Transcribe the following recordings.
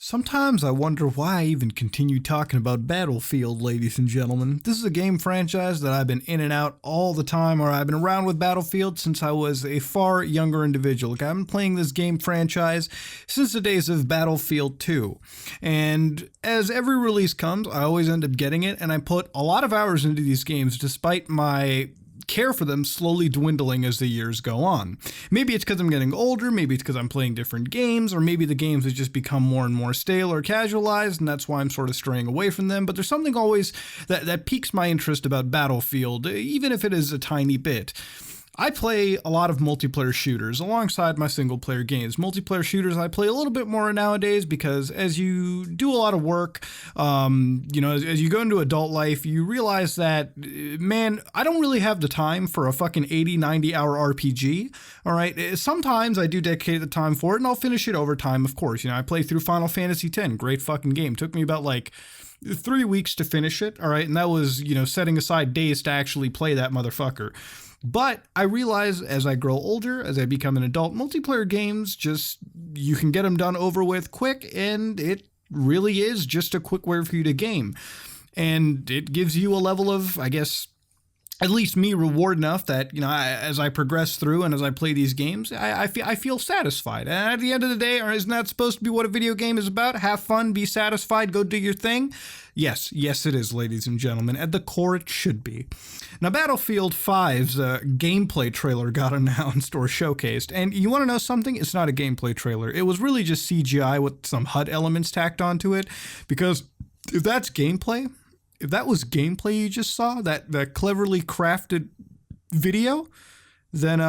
Sometimes I wonder why I even continue talking about Battlefield, ladies and gentlemen. This is a game franchise that I've been in and out all the time, or I've been around with Battlefield since I was a far younger individual. Like, I've been playing this game franchise since the days of Battlefield 2. And as every release comes, I always end up getting it, and I put a lot of hours into these games despite my care for them slowly dwindling as the years go on. Maybe it's because I'm getting older, maybe it's because I'm playing different games, or maybe the games have just become more and more stale or casualized, and that's why I'm sort of straying away from them. But there's something always that piques my interest about Battlefield, even if it is a tiny bit. I play a lot of multiplayer shooters alongside my single player games. Multiplayer shooters I play a little bit more nowadays because as you do a lot of work, as you go into adult life, you realize that, man, I don't really have the time for a fucking 80, 90 hour RPG. All right. Sometimes I do dedicate the time for it and I'll finish it over time. Of course, I play through Final Fantasy X, great fucking game. Took me about 3 weeks to finish it. All right. And that was, setting aside days to actually play that motherfucker. But I realize as I grow older, as I become an adult, multiplayer games you can get them done over with quick, and it really is just a quick way for you to game. And it gives you a level of, I guess, at least me, reward enough that, as I progress through and as I play these games, I feel satisfied. And at the end of the day, isn't that supposed to be what a video game is about? Have fun, be satisfied, go do your thing? Yes, it is, ladies and gentlemen. At the core, it should be. Now, Battlefield 5's gameplay trailer got announced or showcased. And you want to know something? It's not a gameplay trailer. It was really just CGI with some HUD elements tacked onto it. Because if that's gameplay, if that was gameplay you just saw, that cleverly crafted video, then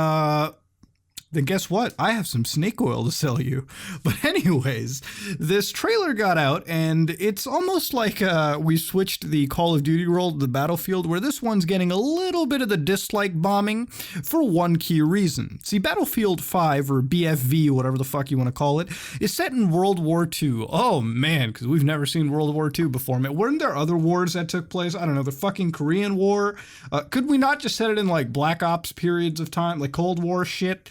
guess what? I have some snake oil to sell you. But anyways, this trailer got out, and it's almost like we switched the Call of Duty role to the Battlefield, where this one's getting a little bit of the dislike bombing for one key reason. See, Battlefield 5, or BFV, whatever the fuck you want to call it, is set in World War II. Oh man, because we've never seen World War II before. Man, weren't there other wars that took place? I don't know, the fucking Korean War? Could we not just set it in Black Ops periods of time, Cold War shit?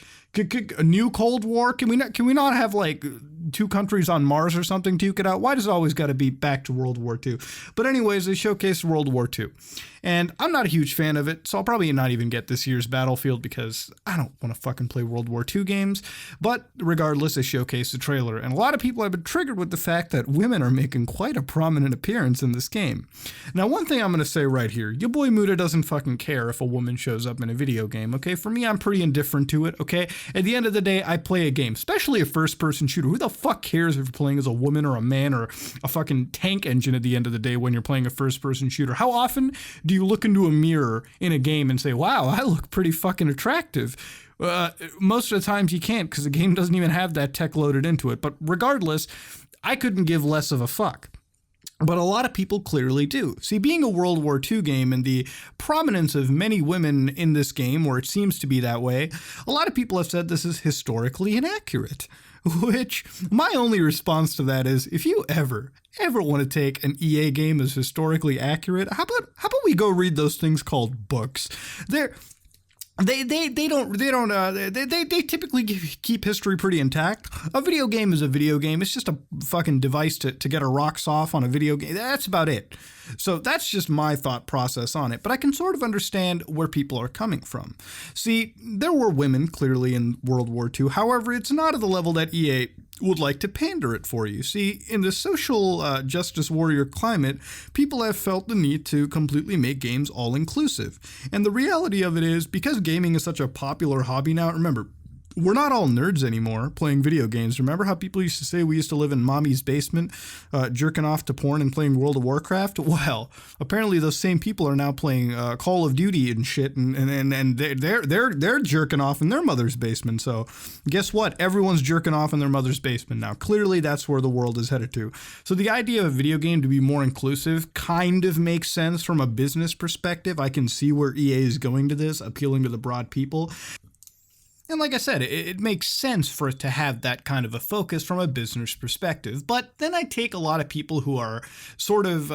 A new Cold War? Can we not have two countries on Mars or something duke it out? Why does it always got to be back to World War II? But anyways, they showcased World War II. And I'm not a huge fan of it, so I'll probably not even get this year's Battlefield because I don't want to fucking play World War II games. But regardless, they showcased the trailer. And a lot of people have been triggered with the fact that women are making quite a prominent appearance in this game. Now, one thing I'm going to say right here, your boy Muda doesn't fucking care if a woman shows up in a video game, okay? For me, I'm pretty indifferent to it, okay? At the end of the day, I play a game, especially a first-person shooter. Who the fuck cares if you're playing as a woman or a man or a fucking tank engine at the end of the day when you're playing a first-person shooter? How often do you look into a mirror in a game and say, wow, I look pretty fucking attractive? Most of the times you can't because the game doesn't even have that tech loaded into it. But regardless, I couldn't give less of a fuck. But a lot of people clearly do. See, being a World War II game and the prominence of many women in this game, or it seems to be that way, a lot of people have said this is historically inaccurate. Which, my only response to that is, if you ever want to take an EA game as historically accurate, how about we go read those things called books? They typically keep history pretty intact. A video game is a video game. It's just a fucking device to get our rocks off on a video game. That's about it. So that's just my thought process on it. But I can sort of understand where people are coming from. See, there were women clearly in World War II. However, it's not at the level that EA would like to pander it for you. See, in the social justice warrior climate, people have felt the need to completely make games all-inclusive. And the reality of it is, because gaming is such a popular hobby now, remember, we're not all nerds anymore playing video games. Remember how people used to say we used to live in mommy's basement, jerking off to porn and playing World of Warcraft? Well, apparently those same people are now playing Call of Duty and shit, and they're jerking off in their mother's basement. So guess what? Everyone's jerking off in their mother's basement now. Clearly, that's where the world is headed to. So the idea of a video game to be more inclusive kind of makes sense from a business perspective. I can see where EA is going to this, appealing to the broad people. And like I said, it makes sense for it to have that kind of a focus from a business perspective. But then I take a lot of people who are sort of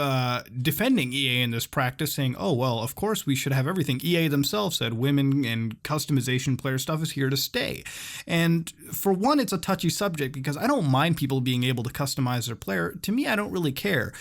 defending EA in this practice, saying, oh, well, of course we should have everything. EA themselves said women and customization player stuff is here to stay. And for one, it's a touchy subject because I don't mind people being able to customize their player. To me, I don't really care.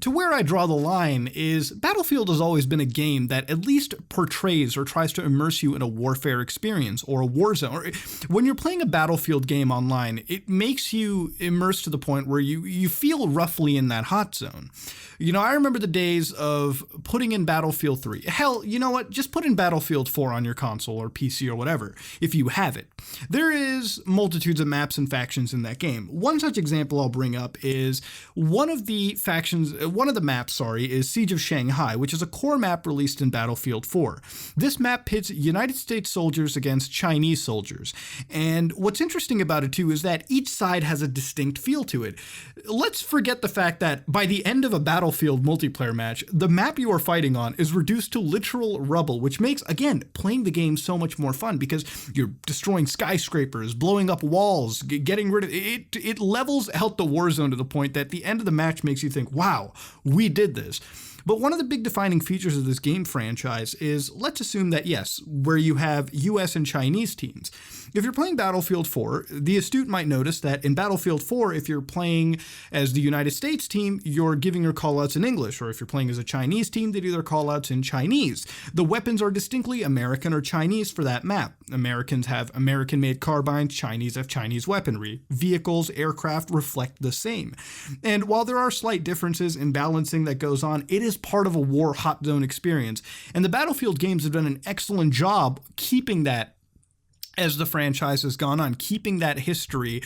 To where I draw the line is Battlefield has always been a game that at least portrays or tries to immerse you in a warfare experience or a war zone. Or when you're playing a Battlefield game online, it makes you immersed to the point where you feel roughly in that hot zone. You know, I remember the days of putting in Battlefield 3. Hell, you know what? Just put in Battlefield 4 on your console or PC or whatever, if you have it. There is multitudes of maps and factions in that game. One such example I'll bring up is one of the maps, is Siege of Shanghai, which is a core map released in Battlefield 4. This map pits United States soldiers against Chinese soldiers. And what's interesting about it too is that each side has a distinct feel to it. Let's forget the fact that by the end of a Battlefield multiplayer match, the map you are fighting on is reduced to literal rubble, which makes, again, playing the game so much more fun because you're destroying skyscrapers, blowing up walls, getting rid of it. It levels out the war zone to the point that the end of the match makes you think, wow, we did this. But one of the big defining features of this game franchise is, let's assume that yes, where you have US and Chinese teams. If you're playing Battlefield 4, the astute might notice that in Battlefield 4, if you're playing as the United States team, you're giving your callouts in English, or if you're playing as a Chinese team, they do their callouts in Chinese. The weapons are distinctly American or Chinese for that map. Americans have American-made carbines, Chinese have Chinese weaponry. Vehicles, aircraft reflect the same. And while there are slight differences in balancing that goes on, it is part of a war hot zone experience. And the Battlefield games have done an excellent job keeping that as the franchise has gone on, keeping that history,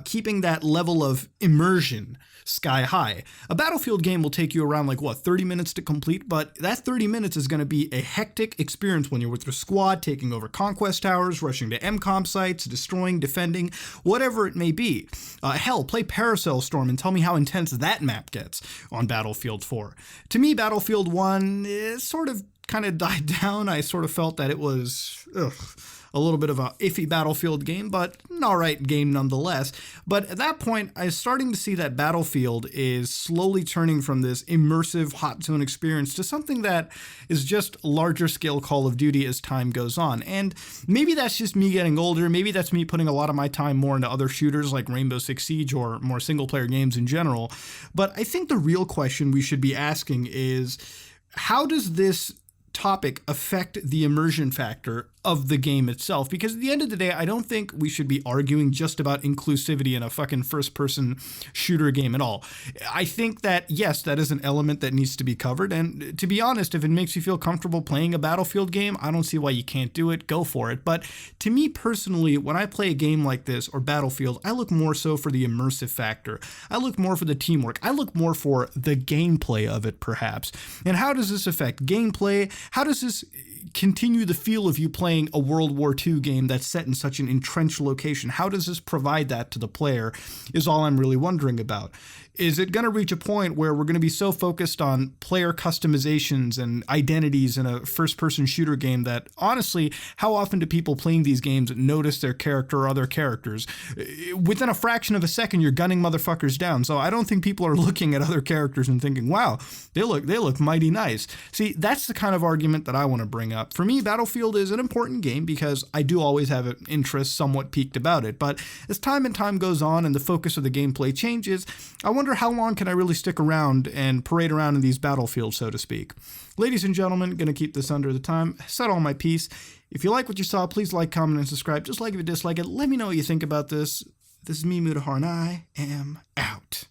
keeping that level of immersion sky high. A Battlefield game will take you around 30 minutes to complete, but that 30 minutes is going to be a hectic experience when you're with your squad, taking over conquest towers, rushing to MCOM sites, destroying, defending, whatever it may be. Hell, play Paracel Storm and tell me how intense that map gets on Battlefield 4. To me, Battlefield 1 sort of kind of died down. I sort of felt that it was a little bit of a iffy Battlefield game, but an alright game nonetheless. But at that point, I was starting to see that Battlefield is slowly turning from this immersive hot zone experience to something that is just larger scale Call of Duty as time goes on. And maybe that's just me getting older, maybe that's me putting a lot of my time more into other shooters like Rainbow Six Siege or more single player games in general. But I think the real question we should be asking is, how does this topic affect the immersion factor of the game itself? Because at the end of the day, I don't think we should be arguing just about inclusivity in a fucking first-person shooter game at all. I think that, yes, that is an element that needs to be covered, and to be honest, if it makes you feel comfortable playing a Battlefield game, I don't see why you can't do it. Go for it. But to me personally, when I play a game like this or Battlefield, I look more so for the immersive factor. I look more for the teamwork. I look more for the gameplay of it, perhaps. And how does this affect gameplay? How does this continue the feel of you playing a World War II game that's set in such an entrenched location? How does this provide that to the player is all I'm really wondering about. Is it going to reach a point where we're going to be so focused on player customizations and identities in a first-person shooter game that, honestly, how often do people playing these games notice their character or other characters? Within a fraction of a second, you're gunning motherfuckers down. So I don't think people are looking at other characters and thinking, wow, they look mighty nice. See, that's the kind of argument that I want to bring up. For me, Battlefield is an important game because I do always have an interest somewhat piqued about it. But as time and time goes on and the focus of the gameplay changes, I wonder how long can I really stick around and parade around in these battlefields, so to speak. Ladies and gentlemen, gonna keep this under the time. Said all my piece. If you like what you saw, please like, comment, and subscribe. Just like if you dislike it, let me know what you think about this. This is me, Mutahar, and I am out.